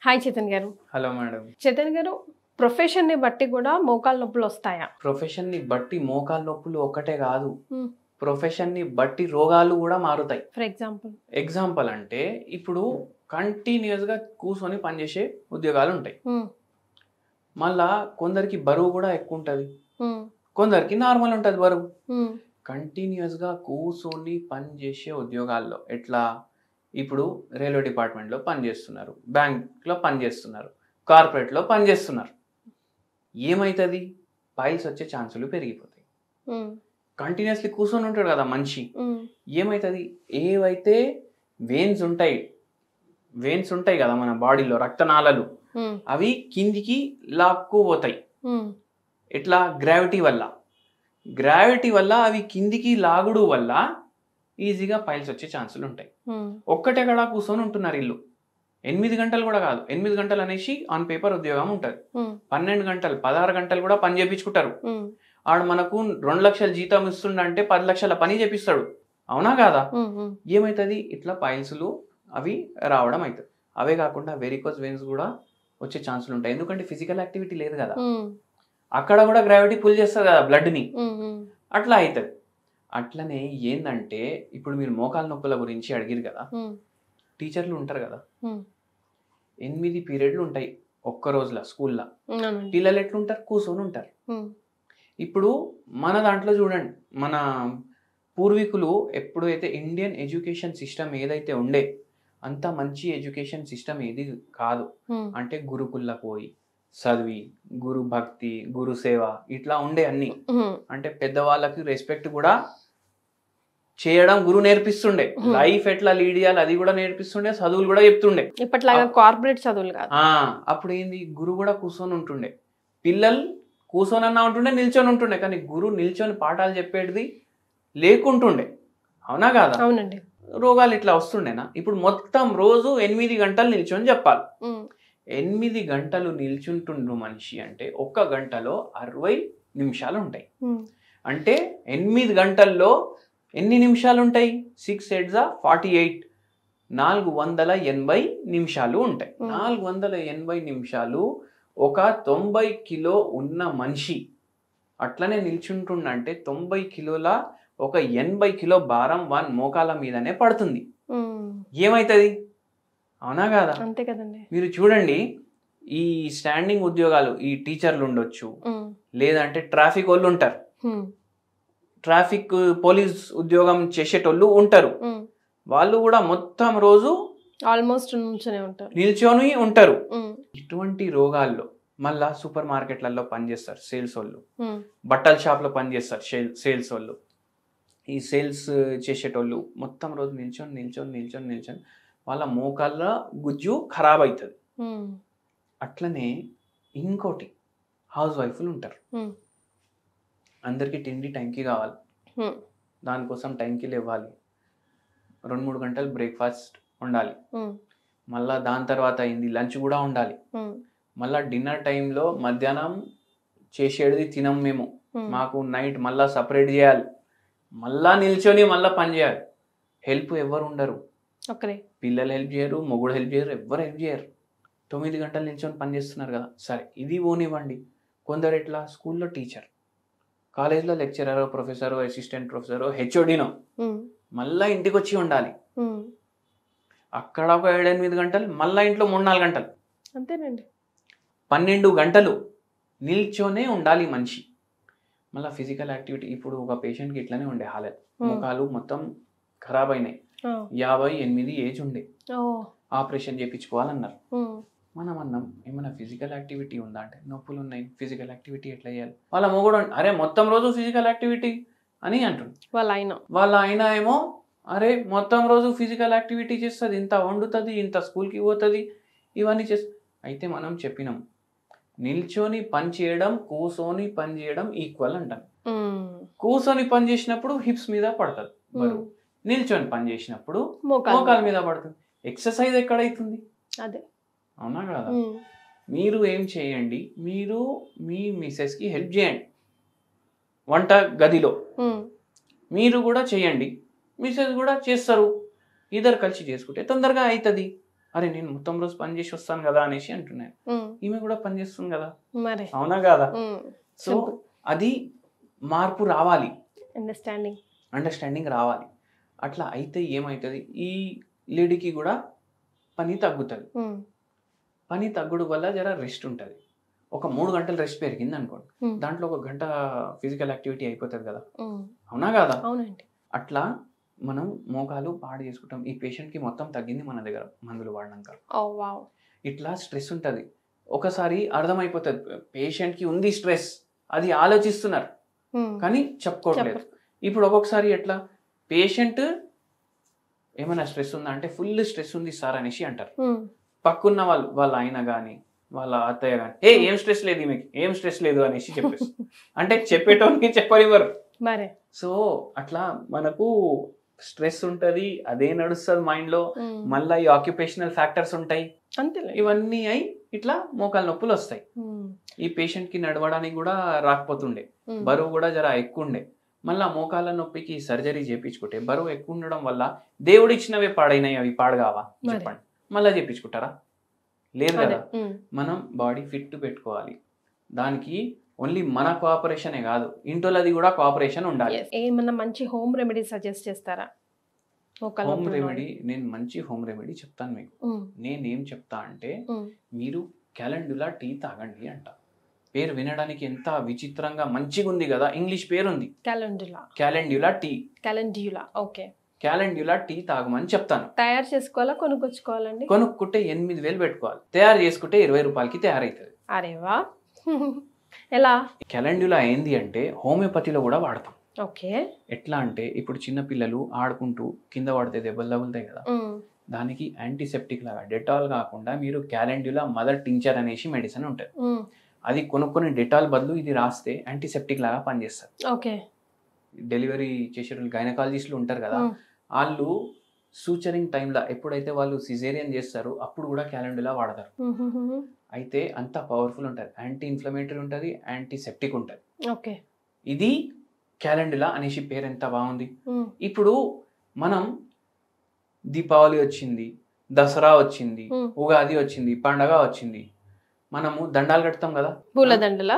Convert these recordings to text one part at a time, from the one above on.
Hi Chetan గారు. Hello madam. Chetan గారు, ప్రొఫెషన్‌ని బట్టి కూడా మోకాళ్ళ నొప్పులొస్తాయా? ప్రొఫెషన్‌ని బట్టి మోకాళ్ళ నొప్పులు ఒక్కటే కాదు. హ్మ్. ప్రొఫెషన్‌ని బట్టి రోగాలు కూడా మారుతాయి. For example? ఎగ్జాంపుల్ అంటే ఇప్పుడు కంటిన్యూయస్‌గా కూర్చొని పనిచేసే ఉద్యోగాలు ఉంటాయి. హ్మ్. మళ్ళా కొందరికి బరువు కూడా ఎక్కువ ఉంటది. హ్మ్. కొందరికి నార్మల్ ఉంటది బరువు. హ్మ్. కంటిన్యూయస్‌గా కూర్చొని పనిచేసే ఉద్యోగాల్లో ఎట్లా? ఇప్పుడు రైల్వే డిపార్ట్మెంట్‌లో పనిచేస్తున్నారు. బ్యాంక్‌లో పనిచేస్తున్నారు. కార్పొరేట్‌లో పనిచేస్తున్నారు. ఏమైతది? పైల్స్ వచ్చే ఛాన్సులు పెరిగిపోతాయి. హ్మ్. కంటిన్యూస్లీ కూర్చొని ఉంటాడు కదా మనిషి. హ్మ్. ఏమవుతుంది? ఏవైతే వెయిన్స్ ఉంటాయి కదా మన బాడీలో, రక్తనాళాలు, హ్మ్. అవి కిందికి లాక్కుపోతాయి. హ్మ్. ఎట్లా? గ్రావిటీ వల్ల అవి కిందికి లాగుడు వల్ల ఈజీగా పైల్స్ వచ్చే ఛాన్సులు ఉంటాయి. హ్మ్. ఒక్కటెక్కడ కూర్చొని ఉంటున్నారు ఇల్లు. 8 గంటలు కూడా కాదు. 8 గంటలు అనేసి ఆన్ పేపర్ ఉద్యోగం ఉంటుంది. హ్మ్. 12 గంటలు, 16 గంటలు కూడా పని చేయించుకుంటారు. హ్మ్. ఆడు మనకు 2 లక్షల జీతం ఇస్తుండంటే 10 లక్షల పని చేపిస్తాడు. అవునా కాదా? హ్మ్. హ్మ్. ఏమవుతుంది? ఇట్లా పైల్స్లు అవి రావడం అవుతుంది. అవే కాకుండా వెరికోస్ వెయిన్స్ కూడా వచ్చే ఛాన్సులు ఉంటాయి. ఎందుకంటే ఫిజికల్ యాక్టివిటీ లేదు కదా. హ్మ్. అక్కడ కూడా గ్రావిటీ పుల్ చేస్తుంది కదా బ్లడ్ని. హ్మ్. హ్మ్. అట్లా అవుతుంది. అట్లనే ఏందంటే ఇప్పుడు మీరు మోకాళ్ళ నొప్పుల గురించి అడిగిరు కదా. హ్మ్. టీచర్లు ఉంటారు కదా, హ్మ్. 8 పీరియడ్లు ఉంటాయి ఒక్క రోజులో స్కూల్లో. అవునండి. పిల్లలు ఎట్లుంటారు? కూర్చొని ఉంటారు. హ్మ్. ఇప్పుడు మన దాంట్లో చూడండి, మన పూర్వీకులు ఎప్పుడైతే ఇండియన్ ఎడ్యుకేషన్ సిస్టమ్ ఏదైతే ఉండే, అంత మంచి ఎడ్యుకేషన్ సిస్టమ్ ఏది కాదు. హ్మ్. అంటే గురుకుల్లకు పోయి చదివి, గురు భక్తి, గురు సేవ ఇట్లా ఉండే అన్ని. హ్మ్. అంటే పెద్దవాళ్ళకి రెస్పెక్ట్ కూడా చేయడం గురువు నేర్పిస్తుండే. లైఫ్ ఎట్లా లీడ్ చేయాలి అది కూడా నేర్పిస్తుండే, చదువులు కూడా చెప్తుండే. ఇప్పట్లాగా కార్పొరేట్ చదువులు కాదు. అప్పుడు ఏంది? గురువు కూడా కూర్చొని ఉంటుండే. పిల్లలు కూర్చొని అన్నా ఉంటుండే, నిల్చొని ఉంటుండే. కానీ గురువు నిల్చొని పాఠాలు చెప్పేది లేకుంటుండే. అవునా కాదా? అవునండి. రోగాలు ఇట్లా వస్తుండేనా? ఇప్పుడు మొత్తం రోజు 8 గంటలు నిల్చొని చెప్పాలి. హ్మ్. 8 గంటలు నిల్చుంటుండ్రు మనిషి అంటే 1 గంటలో 60 నిమిషాలు ఉంటాయి. హ్మ్. అంటే 8 గంటల్లో ఎన్ని నిమిషాలు ఉంటాయి? 6 8 48, 480 నిమిషాలు ఉంటాయి. 480 నిమిషాలు ఒక 90 కిలో ఉన్న మనిషి అట్లనే నిల్చుంటుండంటే 90 కిలోల ఒక 80 కిలో భారం వాన్ మోకాల మీదనే పడుతుంది. హ్మ్. ఏమైతుంది? అవునా కాదా? అంతే కదండి. మీరు చూడండి, ఈ స్టాండింగ్ ఉద్యోగాలు, ఈ టీచర్లు ఉండొచ్చు, హ్మ్. లేదంటే ట్రాఫిక్ వాళ్ళు ఉంటారు, హ్మ్. ట్రాఫిక్ పోలీస్ ఉద్యోగం చేసేటోళ్ళు ఉంటారు. హ్మ్. వాళ్ళు కూడా మొత్తం రోజు ఆల్మోస్ట్ నుంచొనే ఉంటారు. నిల్చొని ఉంటారు. హ్మ్. ఇటువంటి రోగాల్లో మళ్ళా సూపర్ మార్కెట్లలో పనిచేస్తారు సేల్స్ వాళ్ళు, హ్మ్. బట్టల షాప్లో పనిచేస్తారు సేల్స్ వాళ్ళు. ఈ సేల్స్ చేసేటోళ్ళు మొత్తం రోజు నిల్చొని వాళ్ళ మోకాళ్ళ గుజ్జు ఖరాబ్ అవుతుంది. హ్మ్. అట్లనే ఇంకోటి, హౌస్ వైఫ్లు ఉంటారు. హ్మ్. అందరికీ తిండి టైంకి కావాలి, హ్మ్. దానికోసం టైంకి లేవాలి, 2-3 గంటలు బ్రేక్ఫాస్ట్ ఉండాలి, హ్మ్. మళ్ళీ దాని తర్వాత అయింది లంచ్ కూడా ఉండాలి, హ్మ్. మళ్ళీ డిన్నర్ టైంలో మధ్యాహ్నం చేసేది తినం మేము, హ్మ్. మాకు నైట్ మళ్ళీ సపరేట్ చేయాలి, మళ్ళా నిల్చొని మళ్ళీ పని చేయాలి. హెల్ప్ ఎవరు ఉండరు. ఓకే. పిల్లలు హెల్ప్ చేయరు, మొగుడు హెల్ప్ చేయరు, ఎవ్వరు హెల్ప్ చేయరు. 9 గంటలు నిల్చొని పని చేస్తున్నారు కదా. సరే, ఇది పోనివ్వండి. కొందరు ఎట్లా? స్కూల్లో టీచర్, కాలేజ్లో లెక్చరరో, ప్రొఫెసరో, అసిస్టెంట్ ప్రొఫెసరో, హెచ్ఓడినో, హ్మ్. మళ్ళీ ఇంటికి వచ్చి ఉండాలి. హ్మ్. అక్కడ ఒక 7-8 గంటలు, మళ్ళీ ఇంట్లో 3-4 గంటలు, అంతేనండి. 12 గంటలు నిల్చొనే ఉండాలి మనిషి. మళ్ళీ ఫిజికల్ యాక్టివిటీ, ఇప్పుడు ఒక పేషెంట్కి ఇట్లనే ఉండే హాలత్, ముఖాలు మొత్తం ఖరాబ్ అయినాయి, 58 ఏజ్ ఉండే, ఆపరేషన్ చేయించుకోవాలన్నారు. మనం అన్నాం, ఏమైనా ఫిజికల్ యాక్టివిటీ ఉందా అంటే, నొప్పులు ఉన్నాయి, ఫిజికల్ యాక్టివిటీ ఎట్లా చేయాలి? వాళ్ళ మొగుడు అరే మొత్తం రోజు ఫిజికల్ యాక్టివిటీ అని అంటుంది. వాళ్ళ ఆయన ఏమో అరే మొత్తం రోజు ఫిజికల్ యాక్టివిటీ చేస్తుంది, ఇంత వండుతుంది, ఇంత స్కూల్కి పోతుంది, ఇవన్నీ చేస్తుంది. అయితే మనం చెప్పినాం, నిల్చొని పని చేయడం, కూర్చొని పని చేయడం ఈక్వల్ అంటాం. కూర్చొని పని చేసినప్పుడు హిప్స్ మీద పడుతుంది బరువు, నిల్చొని పని చేసినప్పుడు మోకాల మీద పడుతుంది. ఎక్సర్సైజ్ ఎక్కడైతుంది? అదే. అవునా కదా? మీరు ఏం చేయండి, మీరు మీ మిసెస్కి హెల్ప్ చేయండి వంట గదిలో, మీరు కూడా చేయండి, మిసెస్ కూడా చేస్తారు, ఇద్దరు కలిసి చేసుకుంటే తొందరగా అవుతుంది. అరే నేను మొత్తం రోజు పని చేసి వస్తాను కదా అనేసి అంటున్నాను. ఈమె కూడా పని చేస్తుంది కదా, మరి అవునా కదా? సో అది మార్పు రావాలి, అండర్స్టాండింగ్ రావాలి. అట్లా అయితే ఏమవుతుంది, ఈ లేడీకి కూడా పని తగ్గుతుంది. పని తగ్గుడు వల్ల జర రెస్ట్ ఉంటుంది. ఒక 3 గంటలు రెస్ట్ పెరిగింది అనుకోండి, దాంట్లో 1 గంట ఫిజికల్ యాక్టివిటీ అయిపోతుంది కదా, అవునా కదా? అవునండి. అట్లా మనం మోకాలు పాడు చేసుకుంటాం. ఈ పేషెంట్కి మొత్తం తగ్గింది మన దగ్గర మందులు వాడినాక. ఇట్లా స్ట్రెస్ ఉంటుంది. ఒకసారి అర్థమైపోతుంది పేషెంట్కి ఉంది స్ట్రెస్, అది ఆలోచిస్తున్నారు కానీ చెప్పుకోవట్లేదు. ఇప్పుడు ఒక్కొక్కసారి ఎట్లా పేషెంట్ ఏమైనా స్ట్రెస్ ఉందా అంటే ఫుల్ స్ట్రెస్ ఉంది సార్ అనేసి అంటారు. పక్కున్న వాళ్ళ ఆయన కానీ వాళ్ళ అత్తయ్య కానీ ఏం స్ట్రెస్ లేదు ఈమెకి, ఏం స్ట్రెస్ లేదు అనేసి చెప్పేసి అంటే చెప్పేటోనికి చెప్పనివ్వరు. సో అట్లా మనకు స్ట్రెస్ ఉంటది, అదే నడుస్తుంది మైండ్ లో. మళ్ళీ ఈ ఆక్యుపేషనల్ ఫ్యాక్టర్స్ ఉంటాయి, ఇవన్నీ అయి ఇట్లా మోకాలు నొప్పులు వస్తాయి. ఈ పేషెంట్ కి నడవడానికి కూడా రాకపోతుండే, బరువు కూడా జర ఎక్కువ ఉండే. మళ్ళా మోకాళ్ళ నొప్పికి సర్జరీ చేయించుకుంటే బరువు ఎక్కువ ఉండడం వల్ల దేవుడు ఇచ్చినవే పాడైనాయి, అవి పాడుగావా చెప్పండి, మళ్ళా చేయించుకుంటారా? లేదు కదా. మనం బాడీ ఫిట్ పెట్టుకోవాలి. దానికి ఓన్లీ మన కోఆపరేషనే కాదు, ఇంటోళ్ళది కూడా కోఆపరేషన్ ఉండాలి. ఏమన్నా మంచి హోమ్ రెమెడీ సజెస్ట్ చేస్తారా? హోమ్ రెమెడీ, నేను మంచి హోమ్ రెమెడీ చెప్తాను మీకు. నేనేం చెప్తా అంటే మీరు క్యాలెండులా టీ తాగండి అంట. పేరు వినడానికి ఎంత విచిత్రంగా మంచిగా ఉంది కదా, ఇంగ్లీష్ పేరు ఉంది క్యాలెండ్యులా టీ. క్యాలెండ్యులా టీ తాగమని చెప్తాను. తయారు చేసుకోవాలా కొనుక్కొచ్చుకోవాలండి? కొనుక్కుంటే 8,000 పెట్టుకోవాలి, తయారు చేసుకుంటే 20 రూపాయలకి తయారైతుంది. అరేవా, ఎలా? క్యాలెండ్యులా ఏంది అంటే హోమియోపతిలో కూడా వాడతాం. ఓకే. ఎట్లా అంటే ఇప్పుడు చిన్న పిల్లలు ఆడుకుంటూ కింద పడితే దెబ్బలు తగులుతాయి కదా, దానికి యాంటీసెప్టిక్ లాగా డెటాల్ కాకుండా మీరు క్యాలెండ్యులా మదర్ టించర్ అనేసి మెడిసిన్ ఉంటుంది, అది కొనుక్కొని డెటాల్ బదులు ఇది రాస్తే యాంటీసెప్టిక్ లాగా పనిచేస్తారు. ఓకే. డెలివరీ చేసే గైనకాలజిస్టులు ఉంటారు కదా, వాళ్ళు సూచరింగ్ టైంలో ఎప్పుడైతే వాళ్ళు సిజేరియన్ చేస్తారో అప్పుడు కూడా క్యాలెండులా వాడతారు. అయితే అంత పవర్ఫుల్ ఉంటుంది, యాంటీ ఇన్ఫ్లమేటరీ ఉంటుంది, యాంటీసెప్టిక్ ఉంటుంది. ఓకే. ఇది క్యాలెండులా అనేసి పేరు ఎంత బాగుంది. ఇప్పుడు మనం దీపావళి వచ్చింది, దసరా వచ్చింది, ఉగాది వచ్చింది, పండగ వచ్చింది, మనము దండాలు కడతాం కదా, పూలదండలు.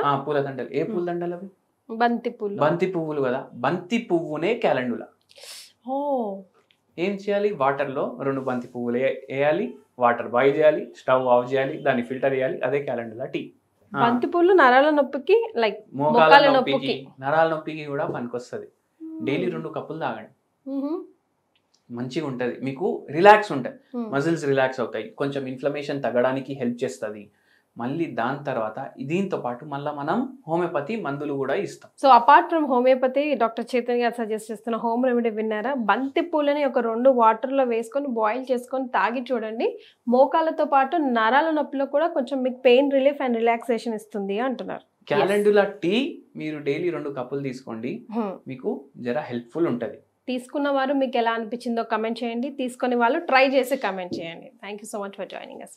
ఏ పూలదండలు అవి? బంతి పువ్వులు కదా, బంతి పువ్వునే క్యాలెండులా. ఏం చేయాలి, వాటర్లో 2 బంతి పువ్వులు వేయాలి, వాటర్ బాయిల్ చేయాలి, స్టవ్ ఆఫ్ చేయాలి, దాన్ని ఫిల్టర్ చేయాలి, అదే క్యాలెండులా టీ. బంతి పువ్వులు నరాల నొప్పికి, లైక్ మోకాళ్ళ నొప్పికి, నరాల నొప్పికి కూడా పనికొస్తుంది. డైలీ 2 కప్పులు తాగండి, మంచిగా ఉంటుంది. మీకు రిలాక్స్ ఉంటుంది, మజిల్స్ రిలాక్స్ అవుతాయి, కొంచెం ఇన్ఫ్లమేషన్ తగ్గడానికి హెల్ప్ చేస్తుంది. మళ్ళీ దాని తర్వాత దీంతో పాటు మళ్ళీ మనం హోమియోపతి మందులు కూడా ఇస్తాం. So apart from homeopathy, doctor Chaitanya గారు సజెస్ట్ చేస్తున్న హోమ్ రెమెడీ విన్నారా? బంతి పూలని ఒక 2 వాటర్లో వేసుకొని బాయిల్ చేసుకొని తాగి చూడండి. మోకాళ్ళతో పాటు నరాల నొప్పిలో కూడా కొంచెం మీకు పెయిన్ రిలీఫ్ అండ్ రిలాక్సేషన్ ఇస్తుంది అంటున్నారు. క్యాలెండులా టీ మీరు డైలీ 2 కప్పులు తీసుకోండి, మీకు జర హెల్ప్ఫుల్ ఉంటుంది. తీసుకున్న వారు మీకు ఎలా అనిపించిందో కమెంట్ చేయండి, తీసుకునే వాళ్ళు ట్రై చేసి కమెంట్ చేయండి. Thank you so much for joining us.